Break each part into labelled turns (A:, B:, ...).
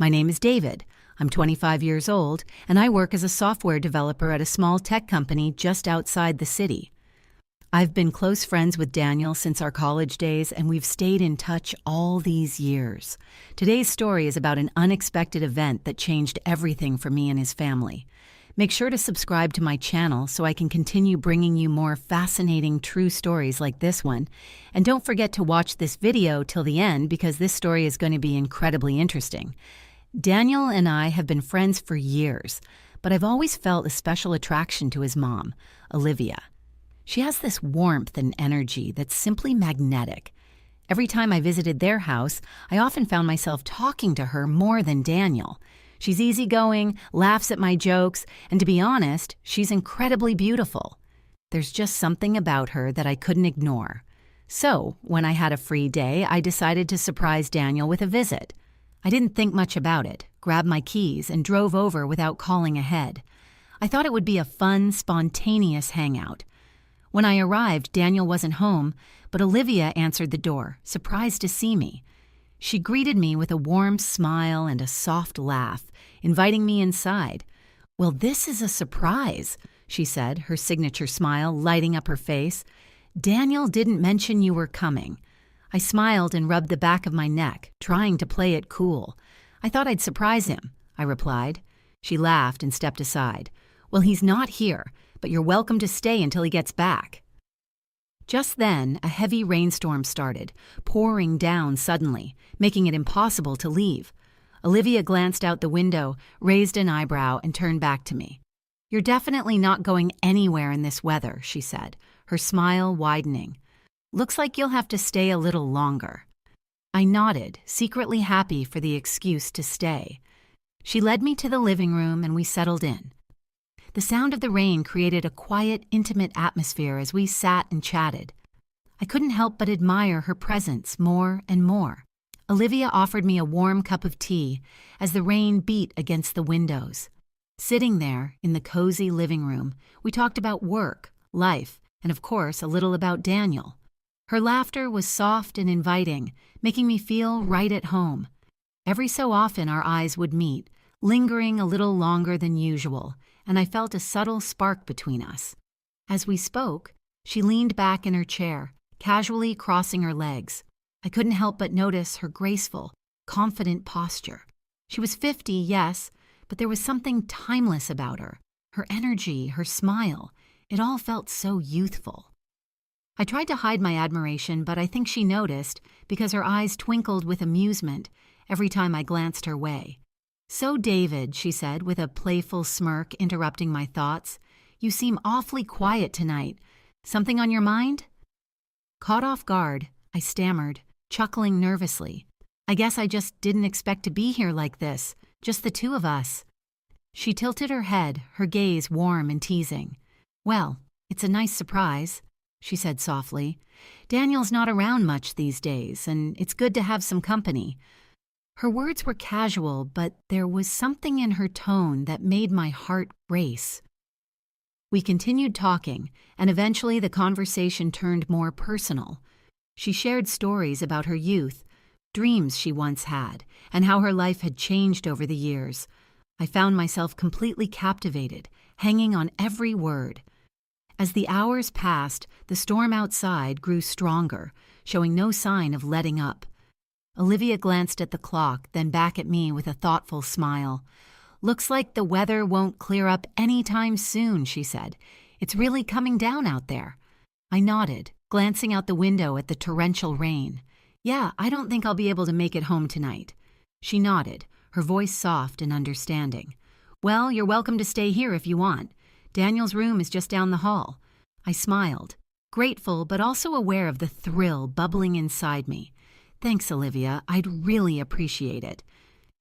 A: My name is David. I'm 25 years old, and I work as a software developer at a small tech company just outside the city. I've been close friends with Daniel since our college days, and we've stayed in touch all these years. Today's story is about an unexpected event that changed everything for me and his family. Make sure to subscribe to my channel so I can continue bringing you more fascinating true stories like this one. And don't forget to watch this video till the end because this story is going to be incredibly interesting. Daniel and I have been friends for years, but I've always felt a special attraction to his mom, Olivia. She has this warmth and energy that's simply magnetic. Every time I visited their house, I often found myself talking to her more than Daniel. She's easygoing, laughs at my jokes, and to be honest, she's incredibly beautiful. There's just something about her that I couldn't ignore. So, when I had a free day, I decided to surprise Daniel with a visit. I didn't think much about it, grabbed my keys, and drove over without calling ahead. I thought it would be a fun, spontaneous hangout. When I arrived, Daniel wasn't home, but Olivia answered the door, surprised to see me. She greeted me with a warm smile and a soft laugh, inviting me inside. "Well, this is a surprise," she said, her signature smile lighting up her face. "Daniel didn't mention you were coming." I smiled and rubbed the back of my neck, trying to play it cool. "I thought I'd surprise him," I replied. She laughed and stepped aside. "Well, he's not here, but you're welcome to stay until he gets back." Just then, a heavy rainstorm started, pouring down suddenly, making it impossible to leave. Olivia glanced out the window, raised an eyebrow, and turned back to me. "You're definitely not going anywhere in this weather," she said, her smile widening. "Looks like you'll have to stay a little longer." I nodded, secretly happy for the excuse to stay. She led me to the living room and we settled in. The sound of the rain created a quiet, intimate atmosphere as we sat and chatted. I couldn't help but admire her presence more and more. Olivia offered me a warm cup of tea as the rain beat against the windows. Sitting there in the cozy living room, we talked about work, life, and of course a little about Daniel. Her laughter was soft and inviting, making me feel right at home. Every so often our eyes would meet, lingering a little longer than usual, and I felt a subtle spark between us. As we spoke, she leaned back in her chair, casually crossing her legs. I couldn't help but notice her graceful, confident posture. She was 50, yes, but there was something timeless about her. Her energy, her smile, it all felt so youthful. I tried to hide my admiration, but I think she noticed because her eyes twinkled with amusement every time I glanced her way. "So, David," she said with a playful smirk interrupting my thoughts, "you seem awfully quiet tonight. Something on your mind?" Caught off guard, I stammered, chuckling nervously. "I guess I just didn't expect to be here like this, just the two of us." She tilted her head, her gaze warm and teasing. "Well, it's a nice surprise," she said softly. "Daniel's not around much these days, and it's good to have some company." Her words were casual, but there was something in her tone that made my heart race. We continued talking, and eventually the conversation turned more personal. She shared stories about her youth, dreams she once had, and how her life had changed over the years. I found myself completely captivated, hanging on every word. As the hours passed, the storm outside grew stronger, showing no sign of letting up. Olivia glanced at the clock, then back at me with a thoughtful smile. "Looks like the weather won't clear up anytime soon," she said. "It's really coming down out there." I nodded, glancing out the window at the torrential rain. "Yeah, I don't think I'll be able to make it home tonight." She nodded, her voice soft and understanding. "Well, you're welcome to stay here if you want. Daniel's room is just down the hall." I smiled, grateful but also aware of the thrill bubbling inside me. "Thanks, Olivia. I'd really appreciate it."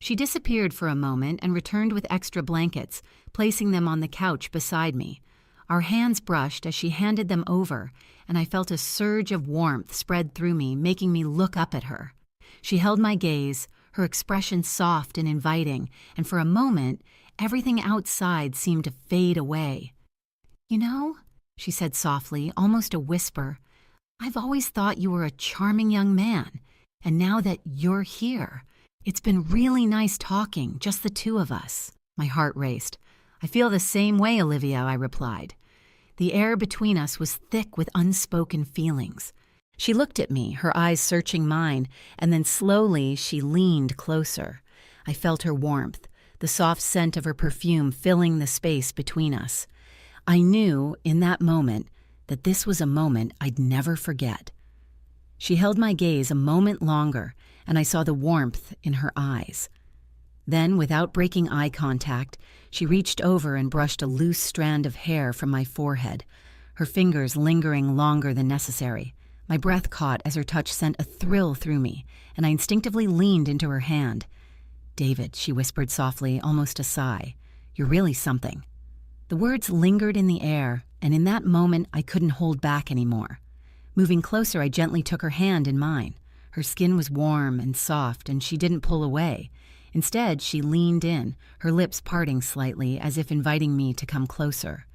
A: She disappeared for a moment and returned with extra blankets, placing them on the couch beside me. Our hands brushed as she handed them over, and I felt a surge of warmth spread through me, making me look up at her. She held my gaze, her expression soft and inviting, and for a moment, everything outside seemed to fade away. "You know," she said softly, almost a whisper, "I've always thought you were a charming young man. And now that you're here, It's been really nice talking, just the two of us. My heart raced. I feel the same way, Olivia, I replied. The air between us was thick with unspoken feelings. She looked at me, her eyes searching mine, and then slowly she leaned closer. I felt her warmth, the soft scent of her perfume filling the space between us. I knew, in that moment, that this was a moment I'd never forget. She held my gaze a moment longer, and I saw the warmth in her eyes. Then, without breaking eye contact, she reached over and brushed a loose strand of hair from my forehead, her fingers lingering longer than necessary. My breath caught as her touch sent a thrill through me, and I instinctively leaned into her hand. "David," she whispered softly, almost a sigh, "you're really something." The words lingered in the air, and in that moment I couldn't hold back anymore. Moving closer, I gently took her hand in mine. Her skin was warm and soft, and she didn't pull away. Instead, she leaned in, her lips parting slightly as if inviting me to come closer.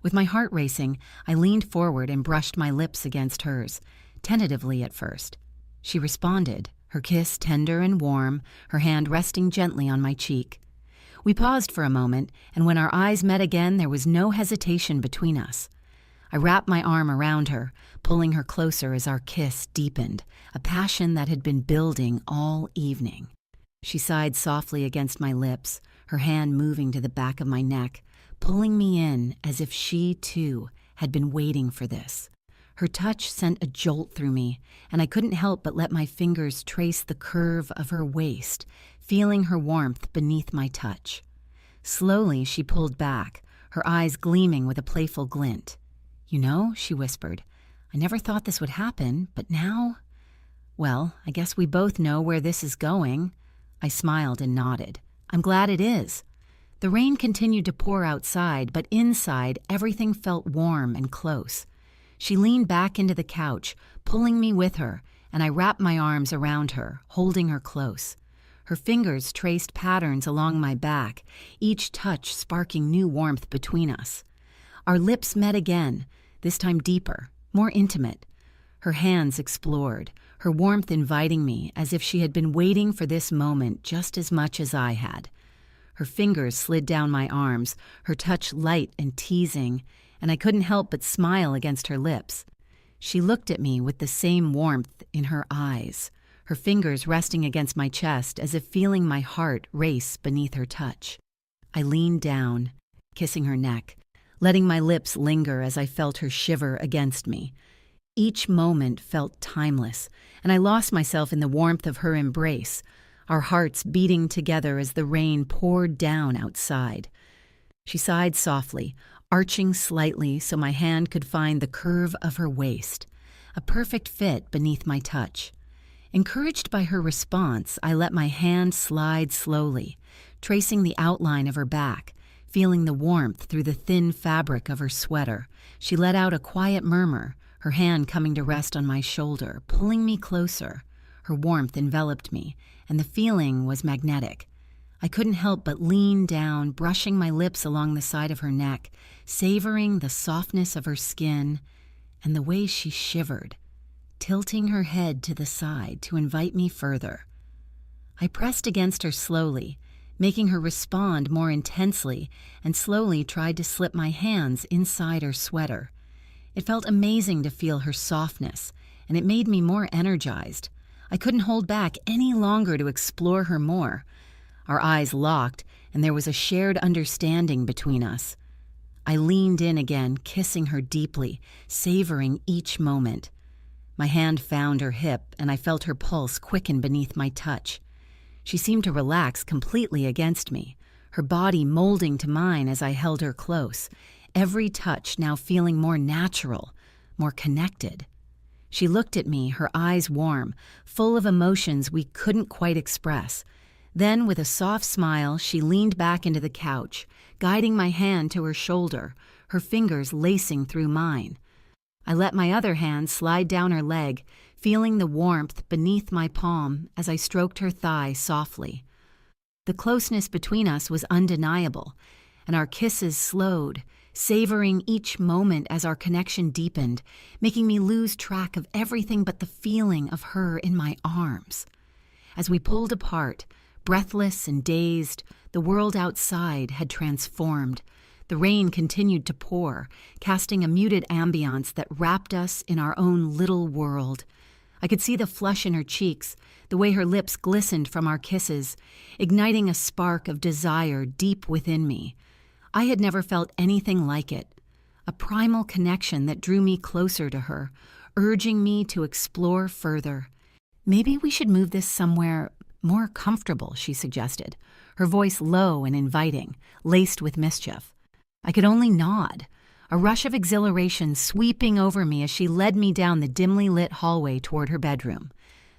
A: With my heart racing, I leaned forward and brushed my lips against hers, tentatively at first. She responded, her kiss tender and warm, her hand resting gently on my cheek. We paused for a moment, and when our eyes met again, there was no hesitation between us. I wrapped my arm around her, pulling her closer as our kiss deepened, a passion that had been building all evening. She sighed softly against my lips, her hand moving to the back of my neck, pulling me in as if she, too, had been waiting for this. Her touch sent a jolt through me, and I couldn't help but let my fingers trace the curve of her waist, feeling her warmth beneath my touch. Slowly, she pulled back, her eyes gleaming with a playful glint. "You know," she whispered, "I never thought this would happen, but now—" "Well, I guess we both know where this is going." I smiled and nodded. "I'm glad it is." The rain continued to pour outside, but inside everything felt warm and close. She leaned back into the couch, pulling me with her, and I wrapped my arms around her, holding her close. Her fingers traced patterns along my back, each touch sparking new warmth between us. Our lips met again, this time deeper, more intimate. Her hands explored, her warmth inviting me as if she had been waiting for this moment just as much as I had. Her fingers slid down my arms, her touch light and teasing, and I couldn't help but smile against her lips. She looked at me with the same warmth in her eyes, her fingers resting against my chest as if feeling my heart race beneath her touch. I leaned down, kissing her neck, letting my lips linger as I felt her shiver against me. Each moment felt timeless, and I lost myself in the warmth of her embrace, our hearts beating together as the rain poured down outside. She sighed softly, arching slightly so my hand could find the curve of her waist, a perfect fit beneath my touch. Encouraged by her response, I let my hand slide slowly, tracing the outline of her back, feeling the warmth through the thin fabric of her sweater. She let out a quiet murmur, her hand coming to rest on my shoulder, pulling me closer. Her warmth enveloped me, and the feeling was magnetic. I couldn't help but lean down, brushing my lips along the side of her neck, savoring the softness of her skin and the way she shivered, tilting her head to the side to invite me further. I pressed against her slowly, making her respond more intensely, and slowly tried to slip my hands inside her sweater. It felt amazing to feel her softness, and it made me more energized. I couldn't hold back any longer to explore her more. Our eyes locked, and there was a shared understanding between us. I leaned in again, kissing her deeply, savoring each moment. My hand found her hip, and I felt her pulse quicken beneath my touch. She seemed to relax completely against me, her body molding to mine as I held her close, every touch now feeling more natural, more connected. She looked at me, her eyes warm, full of emotions we couldn't quite express. Then, with a soft smile, she leaned back into the couch, guiding my hand to her shoulder, her fingers lacing through mine. I let my other hand slide down her leg, feeling the warmth beneath my palm as I stroked her thigh softly. The closeness between us was undeniable, and our kisses slowed, savoring each moment as our connection deepened, making me lose track of everything but the feeling of her in my arms. As we pulled apart, breathless and dazed, the world outside had transformed. The rain continued to pour, casting a muted ambiance that wrapped us in our own little world. I could see the flush in her cheeks, the way her lips glistened from our kisses, igniting a spark of desire deep within me. I had never felt anything like it, a primal connection that drew me closer to her, urging me to explore further. "Maybe we should move this somewhere more comfortable," she suggested, her voice low and inviting, laced with mischief. I could only nod, a rush of exhilaration sweeping over me as she led me down the dimly lit hallway toward her bedroom.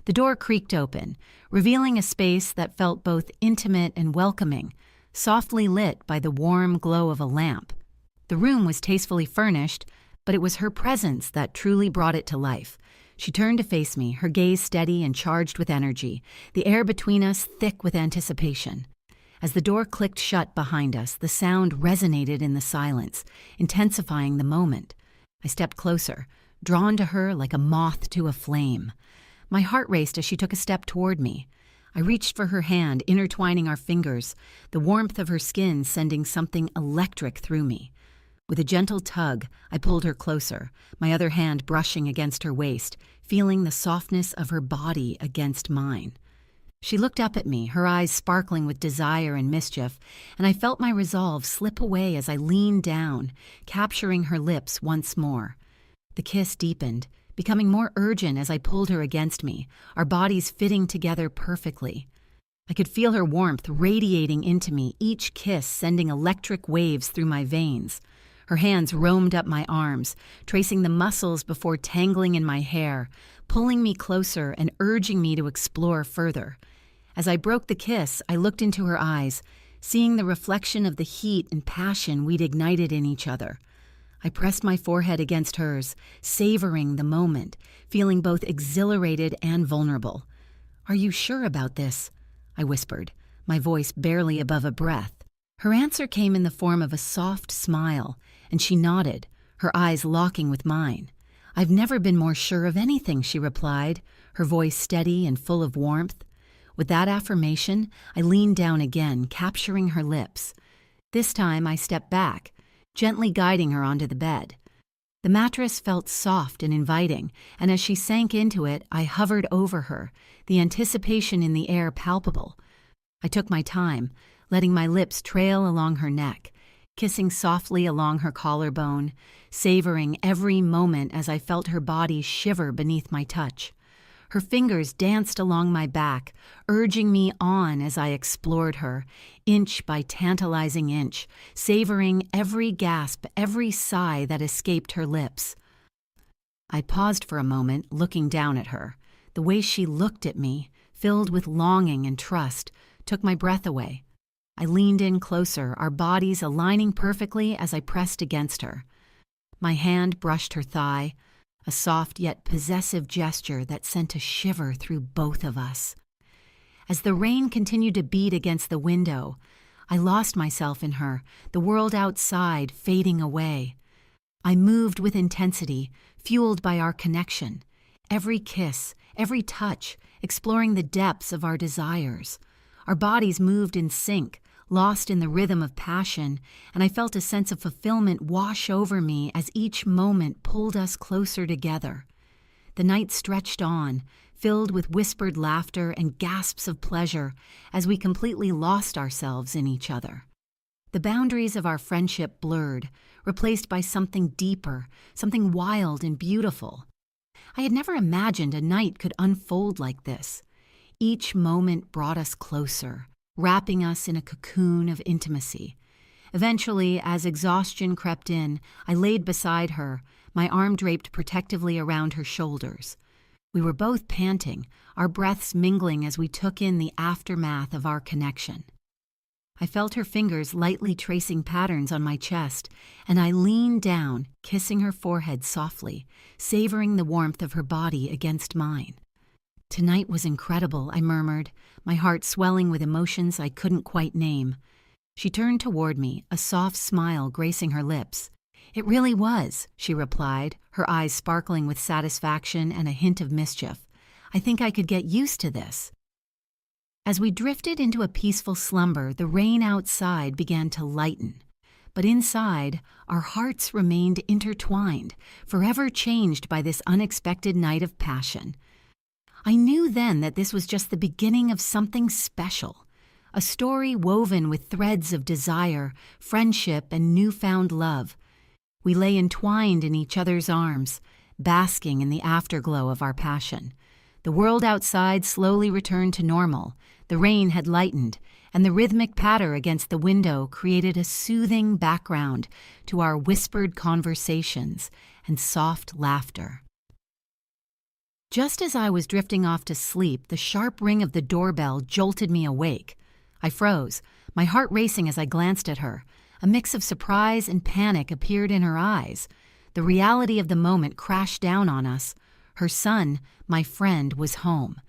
A: The door creaked open, revealing a space that felt both intimate and welcoming, softly lit by the warm glow of a lamp. The room was tastefully furnished, but it was her presence that truly brought it to life. She turned to face me, her gaze steady and charged with energy, the air between us thick with anticipation. As the door clicked shut behind us, the sound resonated in the silence, intensifying the moment. I stepped closer, drawn to her like a moth to a flame. My heart raced as she took a step toward me. I reached for her hand, intertwining our fingers, the warmth of her skin sending something electric through me. With a gentle tug, I pulled her closer, my other hand brushing against her waist, feeling the softness of her body against mine. She looked up at me, her eyes sparkling with desire and mischief, and I felt my resolve slip away as I leaned down, capturing her lips once more. The kiss deepened, becoming more urgent as I pulled her against me, our bodies fitting together perfectly. I could feel her warmth radiating into me, each kiss sending electric waves through my veins. Her hands roamed up my arms, tracing the muscles before tangling in my hair, pulling me closer and urging me to explore further. As I broke the kiss, I looked into her eyes, seeing the reflection of the heat and passion we'd ignited in each other. I pressed my forehead against hers, savoring the moment, feeling both exhilarated and vulnerable. "Are you sure about this?" I whispered, my voice barely above a breath. Her answer came in the form of a soft smile, and she nodded, her eyes locking with mine. "I've never been more sure of anything," she replied, her voice steady and full of warmth. With that affirmation, I leaned down again, capturing her lips. This time I stepped back, gently guiding her onto the bed. The mattress felt soft and inviting, and as she sank into it, I hovered over her, the anticipation in the air palpable. I took my time, letting my lips trail along her neck, kissing softly along her collarbone, savoring every moment as I felt her body shiver beneath my touch. Her fingers danced along my back, urging me on as I explored her, inch by tantalizing inch, savoring every gasp, every sigh that escaped her lips. I paused for a moment, looking down at her. The way she looked at me, filled with longing and trust, took my breath away. I leaned in closer, our bodies aligning perfectly as I pressed against her. My hand brushed her thigh, a soft yet possessive gesture that sent a shiver through both of us. As the rain continued to beat against the window, I lost myself in her, the world outside fading away. I moved with intensity, fueled by our connection, every kiss, every touch, exploring the depths of our desires. Our bodies moved in sync, lost in the rhythm of passion, and I felt a sense of fulfillment wash over me as each moment pulled us closer together. The night stretched on, filled with whispered laughter and gasps of pleasure as we completely lost ourselves in each other. The boundaries of our friendship blurred, replaced by something deeper, something wild and beautiful. I had never imagined a night could unfold like this. Each moment brought us closer, wrapping us in a cocoon of intimacy. Eventually, as exhaustion crept in, I laid beside her, my arm draped protectively around her shoulders. We were both panting, our breaths mingling as we took in the aftermath of our connection. I felt her fingers lightly tracing patterns on my chest, and I leaned down, kissing her forehead softly, savoring the warmth of her body against mine. "Tonight was incredible," I murmured, my heart swelling with emotions I couldn't quite name. She turned toward me, a soft smile gracing her lips. "It really was," she replied, her eyes sparkling with satisfaction and a hint of mischief. "I think I could get used to this." As we drifted into a peaceful slumber, the rain outside began to lighten. But inside, our hearts remained intertwined, forever changed by this unexpected night of passion. I knew then that this was just the beginning of something special, a story woven with threads of desire, friendship, and newfound love. We lay entwined in each other's arms, basking in the afterglow of our passion. The world outside slowly returned to normal. The rain had lightened, and the rhythmic patter against the window created a soothing background to our whispered conversations and soft laughter. Just as I was drifting off to sleep, the sharp ring of the doorbell jolted me awake. I froze, my heart racing as I glanced at her. A mix of surprise and panic appeared in her eyes. The reality of the moment crashed down on us. Her son, my friend, was home.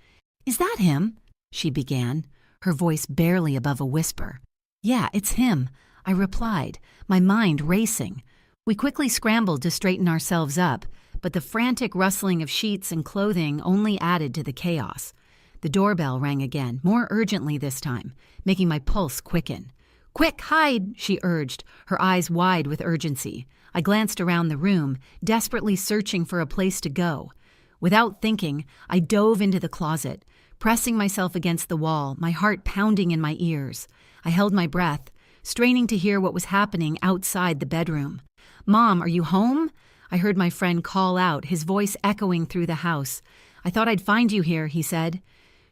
A: "Is that him?" she began, her voice barely above a whisper. "Yeah, it's him," I replied, my mind racing. We quickly scrambled to straighten ourselves up, but the frantic rustling of sheets and clothing only added to the chaos. The doorbell rang again, more urgently this time, making my pulse quicken. "Quick, hide!" she urged, her eyes wide with urgency. I glanced around the room, desperately searching for a place to go. Without thinking, I dove into the closet, pressing myself against the wall, my heart pounding in my ears. I held my breath, straining to hear what was happening outside the bedroom. "Mom, are you home?" I heard my friend call out, his voice echoing through the house. "I thought I'd find you here," he said.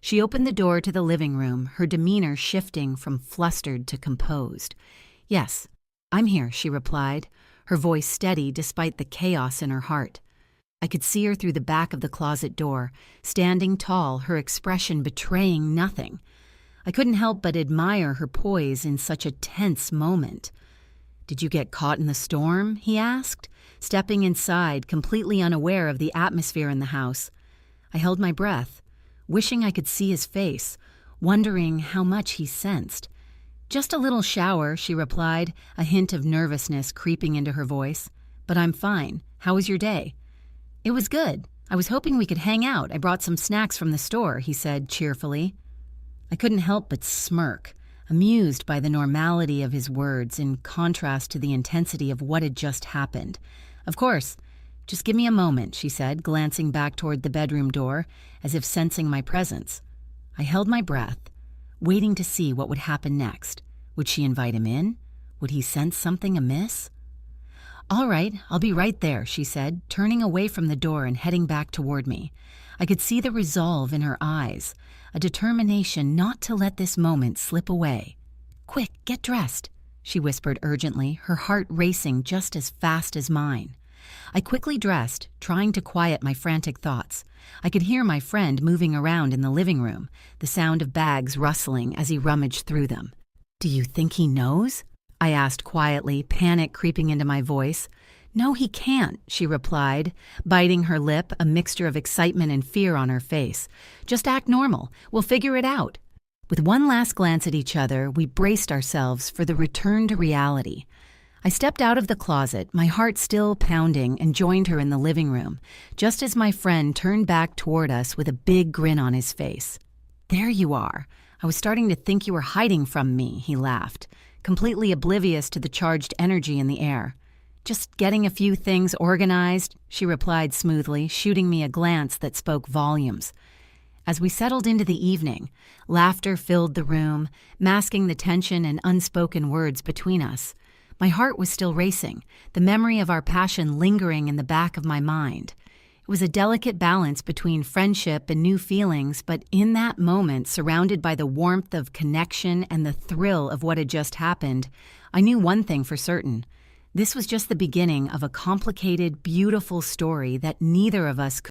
A: She opened the door to the living room, her demeanor shifting from flustered to composed. "Yes, I'm here," she replied, her voice steady despite the chaos in her heart. I could see her through the back of the closet door, standing tall, her expression betraying nothing. I couldn't help but admire her poise in such a tense moment. "Did you get caught in the storm?" he asked, stepping inside, completely unaware of the atmosphere in the house. I held my breath, wishing I could see his face, wondering how much he sensed. "Just a little shower," she replied, a hint of nervousness creeping into her voice. "But I'm fine. How was your day?" "It was good. I was hoping we could hang out. I brought some snacks from the store," he said cheerfully. I couldn't help but smirk, amused by the normality of his words in contrast to the intensity of what had just happened. "Of course. Just give me a moment," she said, glancing back toward the bedroom door, as if sensing my presence. I held my breath, waiting to see what would happen next. Would she invite him in? Would he sense something amiss? "All right, I'll be right there," she said, turning away from the door and heading back toward me. I could see the resolve in her eyes, a determination not to let this moment slip away. "Quick, get dressed," she whispered urgently, her heart racing just as fast as mine. I quickly dressed, trying to quiet my frantic thoughts. I could hear my friend moving around in the living room, the sound of bags rustling as he rummaged through them. "Do you think he knows?" I asked quietly, panic creeping into my voice. "No, he can't," she replied, biting her lip, a mixture of excitement and fear on her face. "Just act normal. We'll figure it out." With one last glance at each other, we braced ourselves for the return to reality. I stepped out of the closet, my heart still pounding, and joined her in the living room, just as my friend turned back toward us with a big grin on his face. "There you are. I was starting to think you were hiding from me," he laughed, completely oblivious to the charged energy in the air. "Just getting a few things organized," she replied smoothly, shooting me a glance that spoke volumes. As we settled into the evening, laughter filled the room, masking the tension and unspoken words between us. My heart was still racing, the memory of our passion lingering in the back of my mind. It was a delicate balance between friendship and new feelings, but in that moment, surrounded by the warmth of connection and the thrill of what had just happened, I knew one thing for certain. This was just the beginning of a complicated, beautiful story that neither of us could